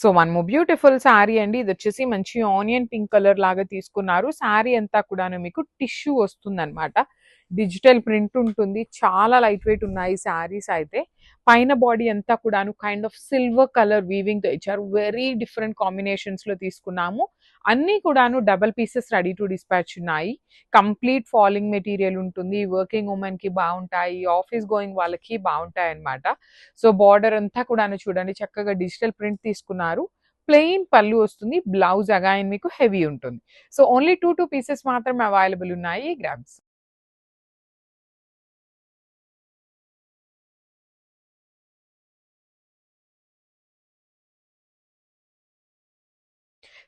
So one more beautiful sari అండి. ఇది వచ్చేసి మంచి ఆనియన్ పింక్ కలర్ లాగా తీసుకున్నారు. శారీ అంతా కూడాను మీకు టిష్యూ వస్తుందన్నమాట. డిజిటల్ ప్రింట్ ఉంటుంది. చాలా లైట్ వెయిట్ ఉన్నాయి శారీస్ అయితే. పైన బాడీ అంతా కూడాను kind of silver colour weaving తో ఇచ్చారు. వెరీ డిఫరెంట్ కాంబినేషన్స్ లో తీసుకున్నాము. అన్నీ కూడాను double pieces ready to dispatch ఉన్నాయి. కంప్లీట్ ఫాలింగ్ మెటీరియల్ ఉంటుంది. వర్కింగ్ ఉమెన్ కి బాగుంటాయి, ఆఫీస్ గోయింగ్ వాళ్ళకి బాగుంటాయి అన్నమాట. సో బార్డర్ అంతా కూడాను చూడండి చక్కగా డిజిటల్ ప్రింట్ తీసుకున్నారు. ప్లెయిన్ పళ్ళు వస్తుంది. బ్లౌజ్ అగైన్ మీకు హెవీ ఉంటుంది. సో ఓన్లీ టూ పీసెస్ మాత్రమే అవైలబుల్ ఉన్నాయి. గ్రామ్స్.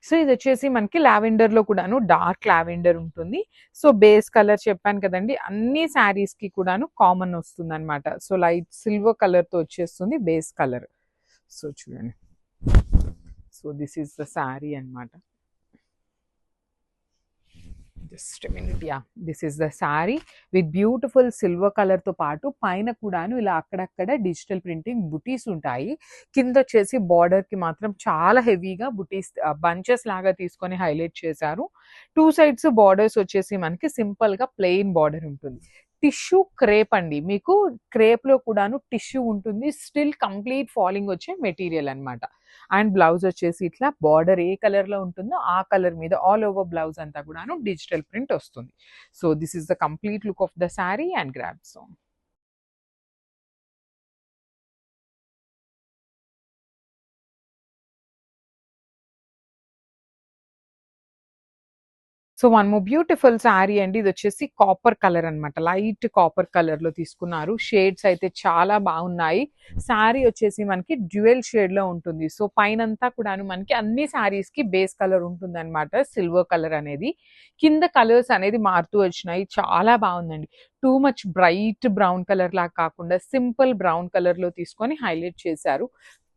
సో ఇదొచ్చేసి మనకి లావెండర్‌లో కూడాను డార్క్ లావెండర్ ఉంటుంది. సో బేస్ కలర్ చెప్పాను కదండీ! అన్ని శారీస్‌కి కూడాను కామన్ వస్తుందనమాట. సో లైట్ సిల్వర్ కలర్‌తో వచ్చేస్తుంది బేస్ కలర్. సో చూడండి. So this is the sari అనమాట. Just minute. This is the sari with beautiful silver colour తో పాటు పైన కూడాను ఇలా అక్కడక్కడ డిజిటల్ ప్రింటింగ్ బుటీస్ ఉంటాయి. కింద వచ్చేసి బార్డర్ కి మాత్రం చాలా హెవీగా బుటీస్ బంచెస్ లాగా తీసుకొని హైలైట్ చేశారు. టూ సైడ్స్ బార్డర్స్ వచ్చేసి మనకి సింపుల్ గా ప్లెయిన్ బార్డర్ ఉంటుంది. టిష్యూ క్రేప్ అండి. మీకు క్రేప్ లో కూడాను టిష్యూ ఉంటుంది. స్టిల్ కంప్లీట్ ఫాలింగ్ వచ్చే మెటీరియల్ అన్నమాట. అండ్ బ్లౌజ్ వచ్చేసి ఇట్లా బార్డర్ ఏ కలర్ లో ఉంటుందో ఆ కలర్ మీద ఆల్ ఓవర్ బ్లౌజ్ అంతా కూడాను డిజిటల్ ప్రింట్ వస్తుంది. So this is the complete look of the sari and grab. So so one more beautiful sari అండి. ఇది వచ్చేసి కాపర్ కలర్ అన్నమాట. లైట్ కాపర్ కలర్ లో తీసుకున్నారు. షేడ్స్ అయితే చాలా బాగున్నాయి. శారీ వచ్చేసి మనకి డ్యూయల్ షేడ్ లో ఉంటుంది. సో పైనంతా కూడాను మనకి అన్ని శారీస్ కి బేస్ కలర్ ఉంటుంది అనమాట. సిల్వర్ కలర్ అనేది. కింద కలర్స్ అనేది మారుతూ వచ్చినాయి. చాలా బాగుందండి. Too much bright brown colour లాగా కాకుండా సింపుల్ బ్రౌన్ కలర్ లో తీసుకొని హైలైట్ చేశారు.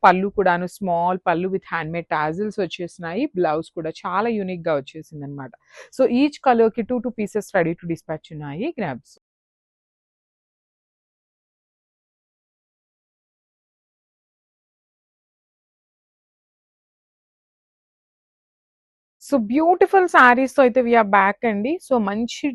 పళ్ళు కూడాను స్మాల్ పళ్ళు విత్ హ్యాండ్‌మేడ్ టాజిల్స్ వచ్చేసినాయి. బ్లౌజ్ కూడా చాలా యూనిక్‌గా వచ్చేసిందనమాట. సో ఈచ్ కలర్‌కి two pieces ready to dispatch ఉన్నాయి. గ్రాబ్స్. సో బ్యూటిఫుల్ శారీస్‌తో అయితే వి ఆర్ బ్యాక్ అండి. సో మంచి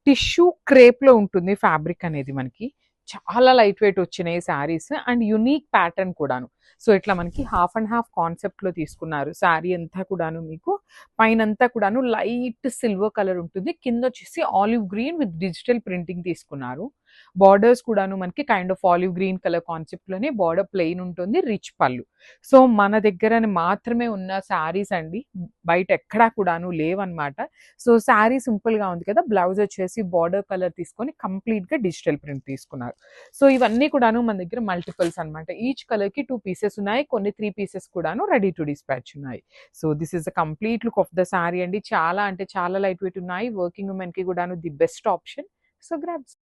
టిష్యూ క్రేప్‌లో ఉంటుంది ఫ్యాబ్రిక్ అనేది మనకి. చాలా లైట్ వెయిట్ వచ్చినాయి శారీస్ అండ్ యూనిక్ ప్యాటర్న్ కూడాను. సో ఇట్లా మనకి హాఫ్ అండ్ హాఫ్ కాన్సెప్ట్‌లో తీసుకున్నారు. శారీ అంతా కూడాను మీకు పైనంతా కూడాను లైట్ సిల్వర్ కలర్ ఉంటుంది. కిందొచ్చేసి olive green with digital printing తీసుకున్నారు. బార్డర్స్ కూడాను మనకి kind of olive green colour కాన్సెప్ట్‌లోనే బార్డర్ ప్లెయిన్ ఉంటుంది. రిచ్ పళ్ళు. సో మన దగ్గర మాత్రమే ఉన్న శారీస్ అండి. బయట ఎక్కడా కూడాను లేవన్నమాట. సో శారీ సింపుల్‌గా ఉంది కదా! బ్లౌజ్ వచ్చేసి బార్డర్ కలర్ తీసుకొని కంప్లీట్‌గా డిజిటల్ ప్రింట్ తీసుకున్నారు. సో ఇవన్నీ కూడాను మన దగ్గర మల్టిపుల్స్ అన్నమాట. ఈచ్ కలర్‌కి 2 పీసెస్ ఉన్నాయి. కొన్ని 3 పీసెస్ కూడాను రెడీ టు డిస్పాచ్ ఉన్నాయి. So this is the complete look of the sari అండి. చాలా అంటే చాలా లైట్ వెయిట్ ఉన్నాయి. వర్కింగ్ వుమెన్‌కి కూడాను the best option. So grabs.